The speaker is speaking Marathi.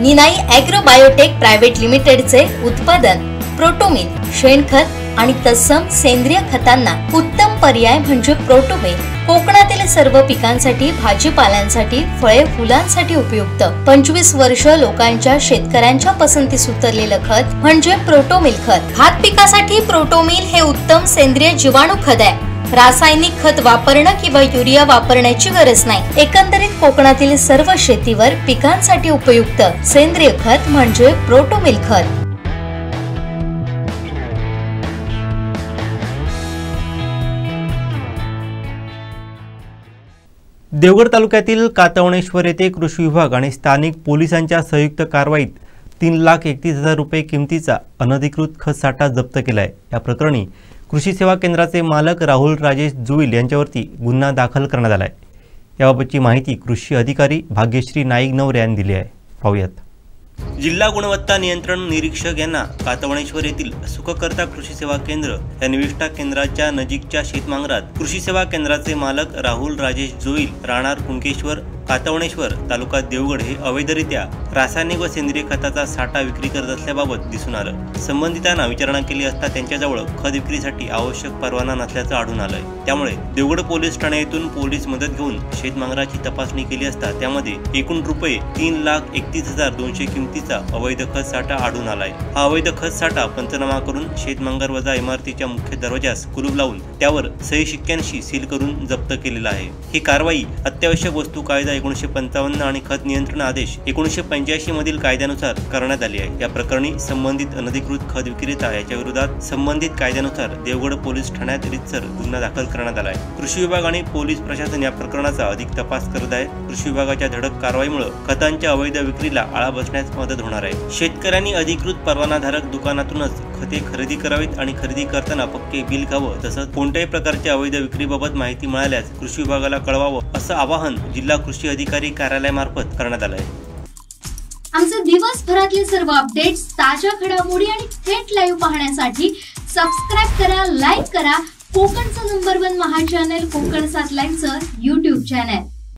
निनाई ॲग्रो बायोटेक प्रायव्हेट लिमिटेडचे उत्पादन प्रोटोमिल शेणखत आणि तत्सम सेंद्रिय खतांना उत्तम पर्याय म्हणजे प्रोटोमिल कोकणातील सर्व पिकांसाठी, भाजीपाल्यांसाठी, फळे फुलांसाठी उपयुक्त 25 वर्ष लोकांच्या शेतकऱ्यांच्या पसंतीस उतरलेलं खत म्हणजे प्रोटोमिल खत। भात पिकासाठी प्रोटोमिल हे उत्तम सेंद्रिय जीवाणू खत आहे। रासायनिक खत वापरणं किंवा युरिया वापरण्याची गरज नाही। एकंदरीत कोकणातील सर्व शेतीवर पिकांसाठी उपयुक्त सेंद्रिय खत म्हणजे प्रोटोमिल खत। देवगड तालुक्यातील कातवणेश्वर येथे कृषी विभाग आणि स्थानिक पोलिसांच्या संयुक्त कारवाईत 3,31,000 रुपये किमतीचा अनधिकृत खत साठा जप्त केला आहे। या प्रकरणी कृषी सेवा केंद्राचे मालक राहुल राजेश जुईल यांच्यावरती गुन्हा दाखल करण्यात आला आहे। याबाबतची माहिती कृषी अधिकारी भाग्यश्री नाईक नवरे यांनी दिली आहे। पाहूयात। जिल्हा गुणवत्ता नियंत्रण निरीक्षक यांना कातवणेश्वर येथील सुखकर्ता कृषी सेवा केंद्र या निविष्ठा केंद्राच्या नजीकच्या शेतमांगरात कृषी सेवा केंद्राचे मालक राहुल राजेश जोईल राहणार कुणकेश्वर कातवणेश्वर तालुका देवगड हे अवैधरित्या रासायनिक व सेंद्रिय खताचा साठा विक्री करत असल्याबाबत दिसून आलं। संबंधितांना विचारणा केली असता त्यांच्याजवळ खत विक्रीसाठी आवश्यक परवाना नसल्याचं आढळून आलंय। त्यामुळे देवगड पोलीस ठाणे येथून पोलीस मदत घेऊन शेतमांगराची तपासणी केली असता त्यामध्ये एकूण रुपये 3,31,200 किमतीचा अवैध खत साठा आढळून आलाय। हा अवैध खत साठा पंचनामा करून शेतमांगर वजा इमारतीच्या मुख्य दरवाजास कुलूप लावून त्यावर सही शिक्क्यांशी सील करून जप्त केलेला आहे। ही कारवाई अत्यावश्यक वस्तू कायदा 1955 आणि खत नियंत्रण आदेश 1985 मधील कायद्यानुसार करण्यात आली आहे। या प्रकरणी संबंधित अनधिकृत खत विक्रेता याच्या विरोधात संबंधित कायद्यानुसार देवगड पोलीस ठाण्यात रीतसर गुन्हा दाखल करण्यात आला आहे। कृषी विभाग आणि पोलीस प्रशासन या प्रकरणाचा अधिक तपास करत आहे। कृषी विभागाच्या धडक कारवाईमुळे खतांच्या अवैध विक्रीला आळा बसण्यास मदत होणार आहे। शेतकऱ्यांनी अधिकृत परवानाधारक दुकानातूनच खते खरेदी करावीत आणि खरेदी करताना पक्के बिल घ्यावं। तसंच कोणत्याही प्रकारच्या अवैध विक्रीबाबत माहिती मिळाल्यास कृषी विभागाला कळवावं असं आवाहन जिल्हा कृषी अधिकारी कार्यालयामार्फत करण्यात आलं आहे। आमचे दिवसभरातले सर्व अपडेट्स, ताज्या घडामोडी आणि थेट लाईव्ह पाहण्यासाठी सबस्क्राइब करा, लाईक करा कोकणचं नंबर 1 महा चॅनल कोकण 7 लाईव्हचं YouTube चॅनल।